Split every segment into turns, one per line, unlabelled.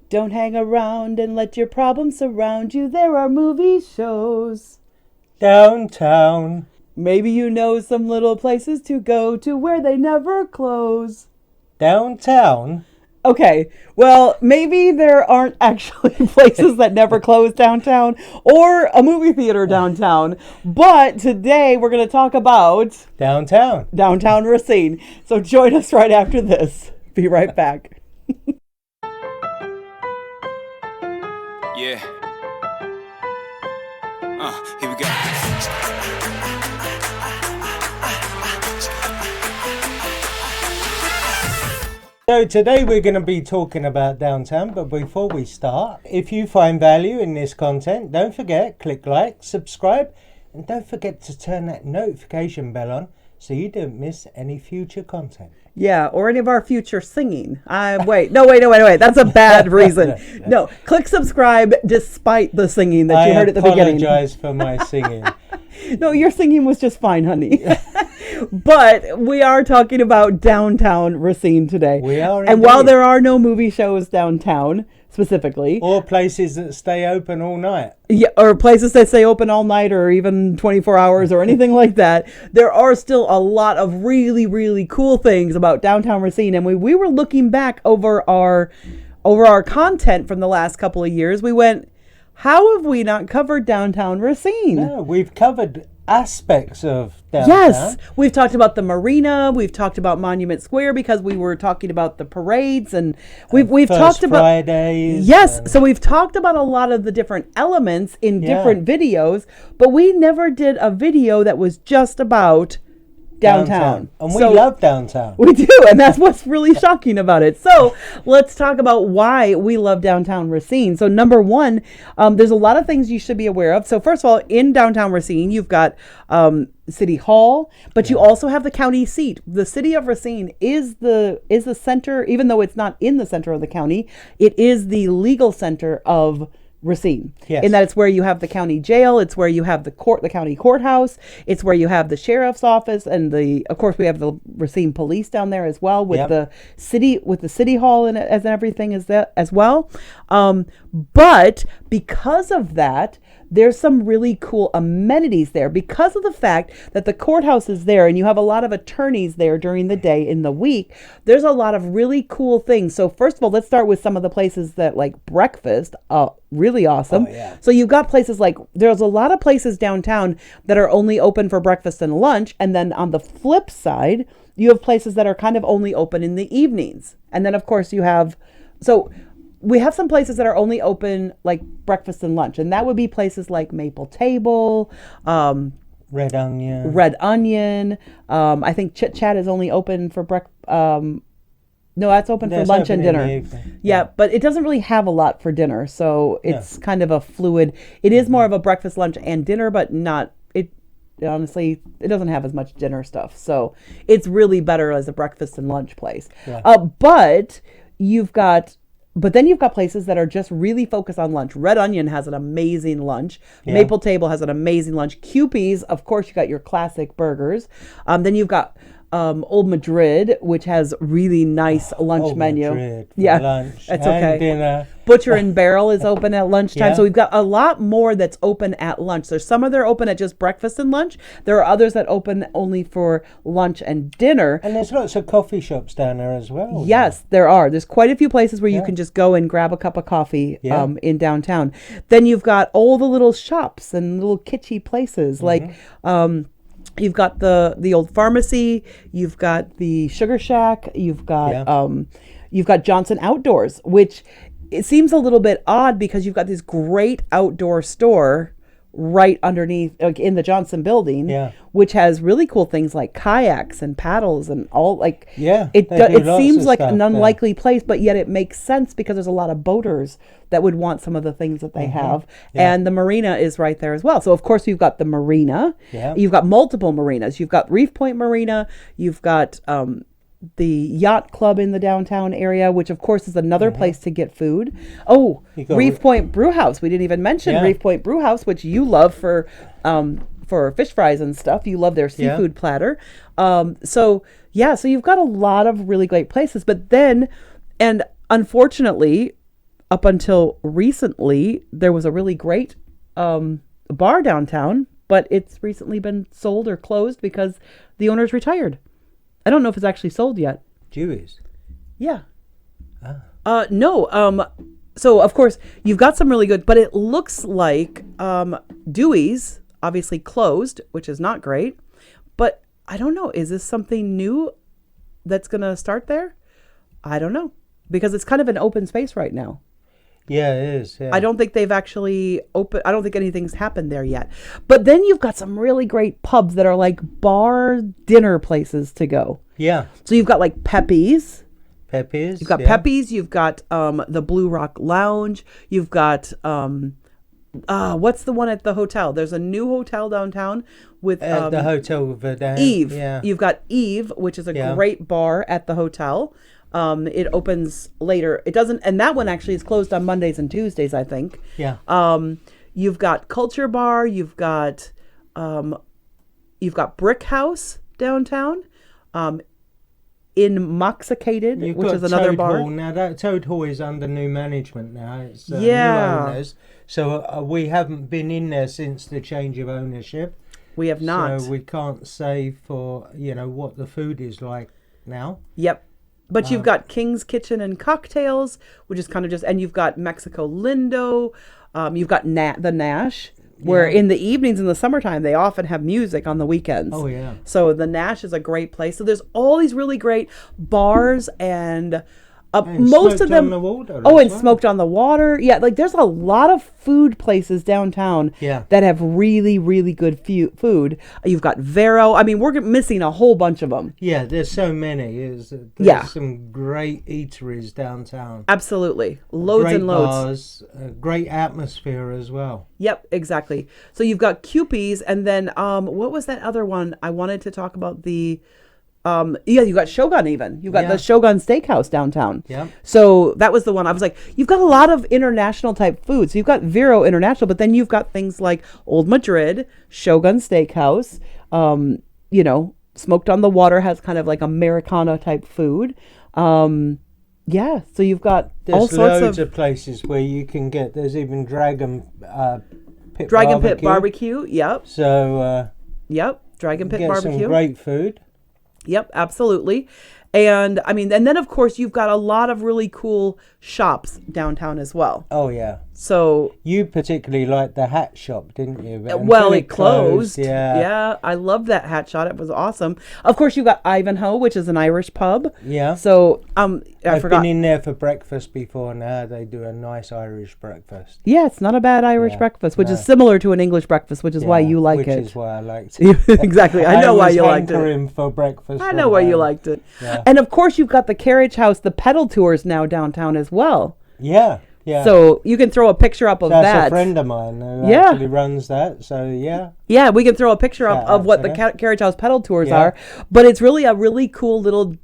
Don't hang around and let your problems surround you. There are movie shows.
Downtown.
Maybe you know some little places to go to where they never close.
Downtown?
Okay, well, maybe there aren't actually places that never close downtown or a movie theater downtown, but today we're going to talk about
Downtown.
Downtown Racine. So join us right after this. Be right back.
Yeah. Here we go.
So today we're going to be talking about downtown, but before we start, if you find value in this content, don't forget, click like, subscribe, and don't forget to turn that notification bell on so you don't miss any future content.
Yeah, or any of our future singing. Wait. That's a bad reason. No, click subscribe despite the singing that you heard at the beginning.
I apologize for my singing.
No, your singing was just fine, honey. But we are talking about Downtown Racine today.
We are
And
indeed.
while there are no movie shows downtown, specifically,
Or places that stay open all night.
yeah, or places that stay open all night or even 24 hours or anything like that, there are still a lot of really, really cool things about Downtown Racine. And we were looking back over our content from the last couple of years. We went, how have we not covered Downtown Racine?
No, we've covered aspects of downtown.
Yes, we've talked about the marina. We've talked about Monument Square because we were talking about the parades, and we've talked about
Fridays.
Yes, so we've talked about a lot of the different elements in different videos, but we never did a video that was just about downtown.
And we love downtown.
We do, and that's what's really shocking about it. So let's talk about why we love Downtown Racine. So number one, there's a lot of things you should be aware of. So first of all, in Downtown Racine, you've got City Hall, but you also have the county seat. The city of Racine is the center, even though it's not in the center of the county, it is the legal center of Racine.
Yes.
In that it's where you have the county jail, it's where you have the county courthouse, it's where you have the sheriff's office, and of course we have the Racine police down there as well with the city hall and everything as well. But because of that, there's some really cool amenities there because of the fact that the courthouse is there and you have a lot of attorneys there during the day in the week. There's a lot of really cool things. So first of all, let's start with some of the places that like breakfast. Really awesome.
Oh, yeah.
So you've got places like, there's a lot of places downtown that are only open for breakfast and lunch. And then on the flip side, you have places that are kind of only open in the evenings. And then of course we have some places that are only open like breakfast and lunch, and that would be places like Maple Table,
Red Onion.
I think Chit Chat is only open for no, that's open for
That's
lunch
open
and
in
dinner.
the evening.
Yeah, but it doesn't really have a lot for dinner, so it's kind of a fluid. It is more of a breakfast, lunch, and dinner, but not it. Honestly, it doesn't have as much dinner stuff, so it's really better as a breakfast and lunch place.
Yeah.
But then you've got places that are just really focused on lunch. Red Onion has an amazing lunch.
Yeah.
Maple Table has an amazing lunch. Cupie's, of course, you got your classic burgers. Then you've got Old Madrid, which has really nice lunch
Old
menu.
Madrid for
Yeah,
lunch
that's
and
okay.
dinner.
Butcher and Barrel is open at lunchtime.
Yeah.
So we've got a lot more that's open at lunch. There's some that are open at just breakfast and lunch. There are others that open only for lunch and dinner.
And there's lots of coffee shops down there as well.
Yes, there are. There's quite a few places where you can just go and grab a cup of coffee in downtown. Then you've got all the little shops and little kitschy places like you've got the old pharmacy, you've got the Sugar Shack, you've got Johnson Outdoors, which it seems a little bit odd because you've got this great outdoor store right underneath, like in the Johnson building, which has really cool things like kayaks and paddles and all. Like, it seems like an unlikely place, but yet it makes sense because there's a lot of boaters that would want some of the things that they have. And the marina is right there as well. So of course you've got the marina. You've got multiple marinas. You've got Reef Point Marina. You've got the yacht club in the downtown area, which of course is another place to get food. Oh, Reef Point Brew House. We didn't even mention Reef Point Brew House, which you love for fish fries and stuff. You love their seafood platter. So you've got a lot of really great places. But then, and unfortunately, up until recently, there was a really great bar downtown, but it's recently been sold or closed because the owner's retired. I don't know if it's actually sold yet.
Dewey's.
Yeah. No. So of course you've got some really good, but it looks like Dewey's obviously closed, which is not great. But I don't know. Is this something new that's going to start there? I don't know, because it's kind of an open space right now.
Yeah, it is. Yeah.
I don't think they've actually opened. I don't think anything's happened there yet. But then you've got some really great pubs that are like bar dinner places to go.
Yeah.
So you've got like Pepe's.
Pepe's.
You've got Pepe's. You've got the Blue Rock Lounge. You've got what's the one at the hotel? There's a new hotel downtown with
the hotel with
Eve.
Yeah.
You've got Eve, which is a great bar at the hotel. It opens later. It doesn't, and that one actually is closed on Mondays and Tuesdays, I think.
Yeah.
You've got Culture Bar. You've got Brick House downtown. Inmoxicated, which is another
Toad
bar.
Hall. Now that Toad Hall is under new management now. It's new owners. So we haven't been in there since the change of ownership.
We have not.
So we can't say for what the food is like now.
Yep. But you've got King's Kitchen and Cocktails, which is kind of and you've got Mexico Lindo. You've got the Nash, where in the evenings in the summertime, they often have music on the weekends.
Oh, yeah.
So the Nash is a great place. So there's all these really great bars and most of them.
On the water
Smoked on the Water. Yeah, like there's a lot of food places downtown that have really, really good food. You've got Vero. I mean, we're missing a whole bunch of them.
Yeah, there's so many. There's some great eateries downtown.
Absolutely. Loads
great
and loads.
Bars, great atmosphere as well.
Yep, exactly. So you've got Cupie's, and then what was that other one? I wanted to talk about the... you got Shogun even. You've got the Shogun Steakhouse downtown.
Yeah.
So that was the one I was like, you've got a lot of international type food. So you've got Vero International, but then you've got things like Old Madrid, Shogun Steakhouse, Smoked on the Water has kind of like Americana type food. So you've got all sorts
loads of places where you can get, there's even Dragon Pit
Barbecue. Yep.
So,
Dragon Pit
get
Barbecue.
Some great food.
Yep, absolutely. And I mean, and then of course you've got a lot of really cool shops downtown as well.
Oh yeah.
So
you particularly liked the hat shop, didn't you?
Well, it closed.
Yeah.
Yeah, I loved that hat shop. It was awesome. Of course, you got Ivanhoe, which is an Irish pub.
Yeah.
So
I've been in there for breakfast before. Now they do a nice Irish breakfast.
Yeah, it's not a bad Irish breakfast, which is similar to an English breakfast, which is why you like it.
Which is why I liked it.
Exactly. I know why you liked it.
I was for breakfast.
I know why you liked it.
Yeah.
And of course, you've got the Carriage House, the pedal tours now downtown as well.
Yeah. Yeah.
So you can throw a picture up of that.
That's a friend of mine who actually runs that. So yeah.
Yeah, we can throw a picture up of what the Carriage House pedal tours are. But it's really a really cool little,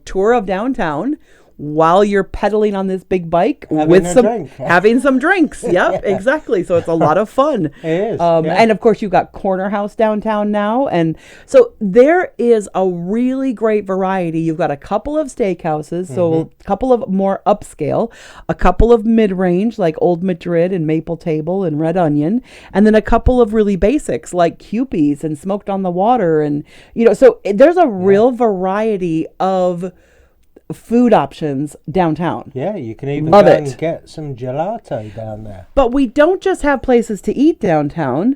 tour of downtown while you're pedaling on this big bike having some drinks. Yep, exactly. So it's a lot of fun.
It is.
And of course you've got Corner House downtown now. And so there is a really great variety. You've got a couple of steakhouses, so a couple of more upscale, a couple of mid-range like Old Madrid and Maple Table and Red Onion, and then a couple of really basics like Cupie's and Smoked on the Water. And, so there's a real variety of food options downtown.
Yeah, you can even go and get some gelato down there.
But we don't just have places to eat downtown.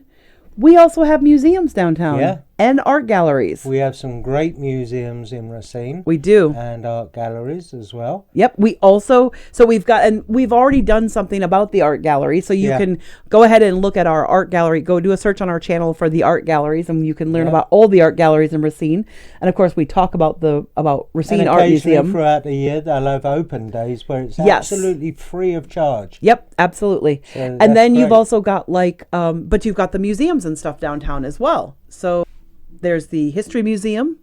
We also have museums downtown and art galleries.
We have some great museums in Racine.
We do.
And art galleries as well.
Yep. We also, we've already done something about the art gallery. So you can go ahead and look at our art gallery. Go do a search on our channel for the art galleries, and you can learn about all the art galleries in Racine. And of course, we talk about Racine Art Museum.
Throughout the year, they'll have open days where it's absolutely free of charge.
Yep, absolutely. So and then you've also got but you've got the museums and stuff downtown as well. So there's the History Museum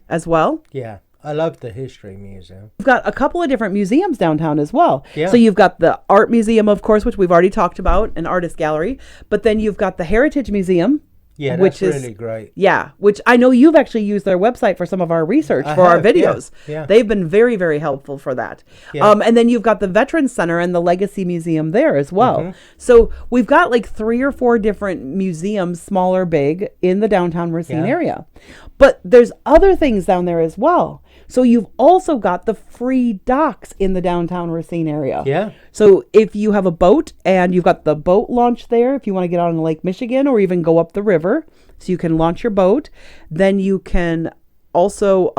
as well.
Yeah, I love the History Museum.
We've got a couple of different museums downtown as well.
Yeah.
So you've got the Art Museum, of course, which we've already talked about, an artist gallery. But then you've got the Heritage Museum
Yeah,
which
that's
is
really great.
Yeah, which I know you've actually used their website for some of our research
I
for our
have, yeah,
videos.
yeah.
They've been very, very helpful for that.
Yeah.
And then you've got the Veterans Center and the Legacy Museum there as well.
Mm-hmm.
So we've got like 3 or 4 different museums, small or big, in the downtown Racine
Yeah.
area. But there's other things down there as well. So you've also got the free docks in the downtown Racine area.
Yeah.
So if you have a boat and you've got the boat launch there, if you want to get on Lake Michigan or even go up the river, so you can launch your boat, then you can also,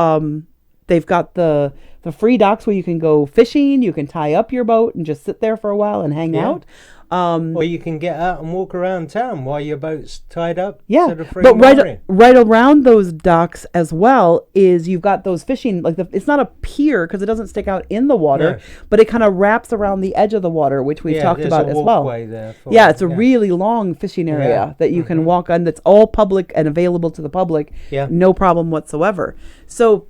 they've got the free docks where you can go fishing, you can tie up your boat and just sit there for a while and hang
Yeah.
out.
Or you can get out and walk around town while your boat's tied up.
Yeah,
to the free
but
mooring.
right around those docks as well is you've got those fishing, like it's not a pier because it doesn't stick out in the water,
No.
but it kind of wraps around the edge of the water, which we've talked
there's
about
a
as well.
walkway there for
Yeah,
it,
it's a really long fishing area
Yeah.
that you can walk on. That's all public and available to the public.
Yeah.
No problem whatsoever. So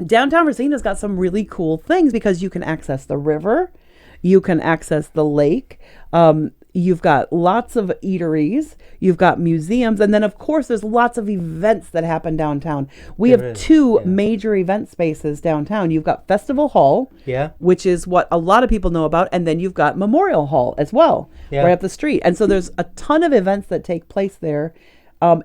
downtown Racine has got some really cool things because you can access the river, you can access the lake. You've got lots of eateries, you've got museums, and then of course there's lots of events that happen downtown. We
There
have
is,
2
yeah.
major event spaces downtown. You've got Festival Hall,
Yeah.
which is what a lot of people know about, and then you've got Memorial Hall as well,
Yeah.
right up the street. And so there's a ton of events that take place there.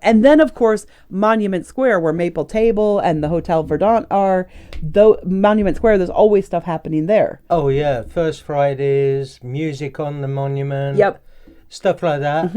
And then, of course, Monument Square, where Maple Table and the Hotel Verdant are. Though Monument Square, there's always stuff happening there.
Oh yeah, First Fridays, music on the monument.
Yep.
Stuff like that.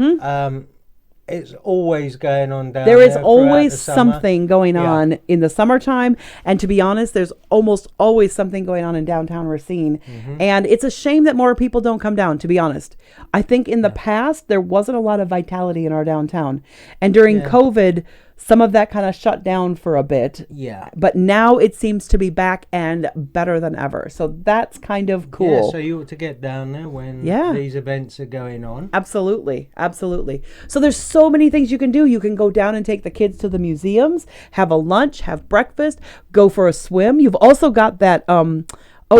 It's always going on down
There is
throughout
always
the summer.
something going
Yeah.
on in the summertime. And to be honest, there's almost always something going on in downtown Racine. And it's a shame that more people don't come down, to be honest. I think in the past, there wasn't a lot of vitality in our downtown. And during COVID, some of that kind of shut down for a bit.
Yeah.
But now it seems to be back and better than ever. So that's kind of cool.
Yeah, so you ought to get down there when
Yeah.
these events are going on.
Absolutely. Absolutely. So there's so many things you can do. You can go down and take the kids to the museums, have a lunch, have breakfast, go for a swim. You've also got that,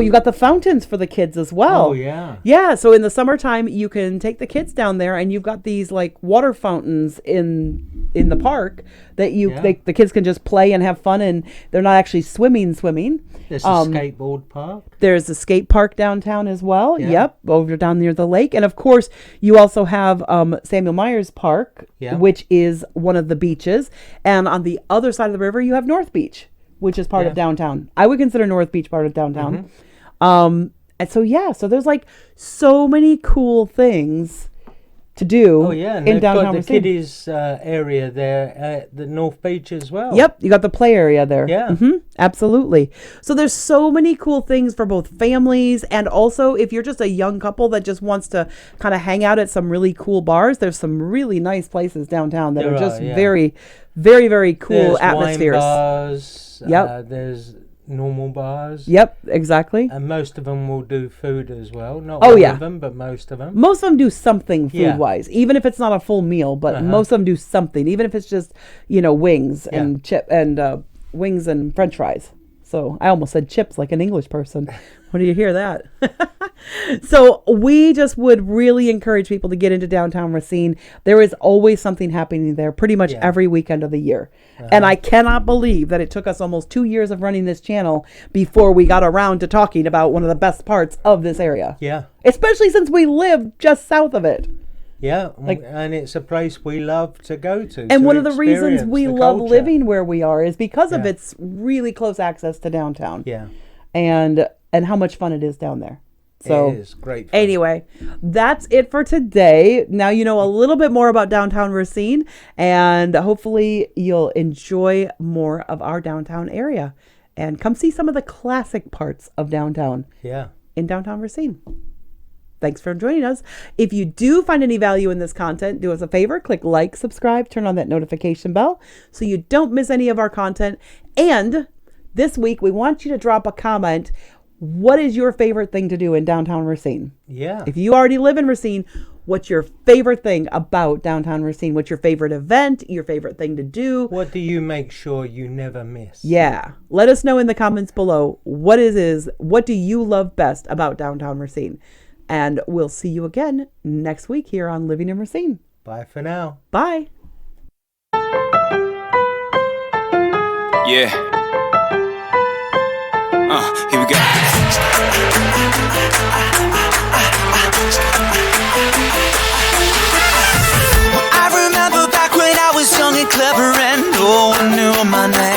you got the fountains for the kids as well.
Oh yeah.
Yeah, so in the summertime you can take the kids down there and you've got these like water fountains in the park that the kids can just play and have fun, and they're not actually swimming.
There's a skateboard park.
There's a skate park downtown as well.
Yeah.
Yep, over down near the lake. And of course, you also have Samuel Myers Park,
Yeah.
which is one of the beaches. And on the other side of the river, you have North Beach, which is part of downtown. I would consider North Beach part of downtown. And so there's like so many cool things to do
Oh yeah, and
in
they've
downtown
got the
Racine.
kiddies area there at the North Beach as well.
Yep, you got the play area there.
Yeah.
Absolutely. So there's so many cool things for both families, and also if you're just a young couple that just wants to kind of hang out at some really cool bars, there's some really nice places downtown that
There
are just
are, yeah.
very, very, very cool
There's
atmospheres.
wine bars.
Yep.
There's normal bars.
Yep, exactly.
And most of them will do food as well. Not
Oh,
all
yeah.
of them, but most of them.
Most of them do something
Yeah.
food-wise, even if it's not a full meal, but most of them do something, even if it's just, wings and wings and French fries. So I almost said chips like an English person. When do you hear that? So we just would really encourage people to get into downtown Racine. There is always something happening there pretty much every weekend of the year. And I cannot believe that it took us almost 2 years of running this channel before we got around to talking about one of the best parts of this area.
Yeah.
Especially since we live just south of it.
Yeah. And it's a place we love to go to.
And one of the reasons we love
culture.
living where we are is because of
Yeah.
its really close access to downtown.
Yeah.
And how much fun it is down there. So
it is great fun.
anyway, that's it for today. Now you know a little bit more about downtown Racine, and hopefully you'll enjoy more of our downtown area and come see some of the classic parts of downtown
Yeah.
in downtown Racine. Thanks for joining us. If you do find any value in this content, do us a favor, click like, subscribe, turn on that notification bell so you don't miss any of our content. And this week, we want you to drop a comment. What is your favorite thing to do in downtown Racine?
Yeah.
If you already live in Racine, what's your favorite thing about downtown Racine? What's your favorite event, your favorite thing to do?
What do you make sure you never miss?
Yeah. Let us know in the comments below what do you love best about downtown Racine? And we'll see you again next week here on Living in Racine.
Bye for now.
Bye.
Yeah. Here we go. I remember back when I was young and clever and no one knew my name.